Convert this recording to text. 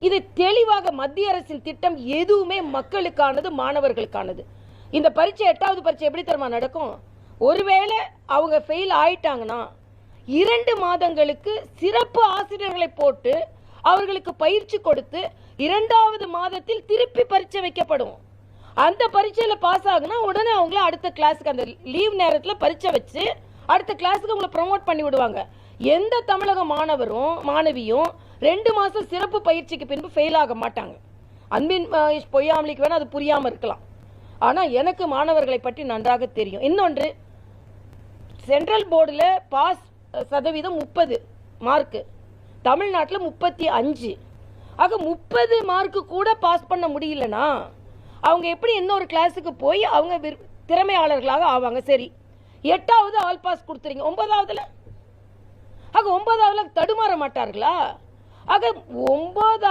இது தெளிவாக மத்திய அரசின் திட்டம் எதுவுமே மக்களுக்கானது, மாணவர்களுக்கானது. இந்த பரீட்சை 8வது பரீட்சை எப்படி தெரியுமா நடக்கும்? ஒருவேளை அவங்க ஃபெயில் ஆயிட்டாங்கன்னா 2 மாதங்களுக்கு சிறப்பு ஆசிரியர்களை போட்டு அவர்களுக்கு பயிற்சி கொடுத்து 2வது மாதத்தில் திருப்பி பரீட்சை வைக்கப்படும். அந்த பரீட்சையில் பாஸ் ஆகுனா உடனே அவங்கள அடுத்த கிளாஸுக்கு, அந்த லீவ் நேரத்தில் பரீட்சை வச்சு அடுத்த கிளாஸுக்கு உங்களை ப்ரமோட் பண்ணி விடுவாங்க. எந்த தமிழக மாணவரும் மாணவியும் 2 மாதம் சிறப்பு பயிற்சிக்கு பின்பு ஃபெயில் ஆக மாட்டாங்க. அன்பின் பொய்யாமலிக்கு வேணா அது புரியாமல் இருக்கலாம். ஆனால் எனக்கு மாணவர்களை பற்றி நன்றாக தெரியும். இன்னொன்று, சென்ட்ரல் போர்டில் பாஸ் சதவீதம் 30 மார்க்கு, தமிழ்நாட்டில் 35. ஆக 30 மார்க்கு கூட பாஸ் பண்ண முடியலனா அவங்க எப்படி இன்னொரு கிளாஸுக்கு போய் அவங்க திறமையாளர்களாக ஆவாங்க? சரி, 8வது ஆல் பாஸ் கொடுத்துறீங்க, 9வதுல ஆக 9வதுல தடுமாற மாட்டார்களா? ஆக 9வது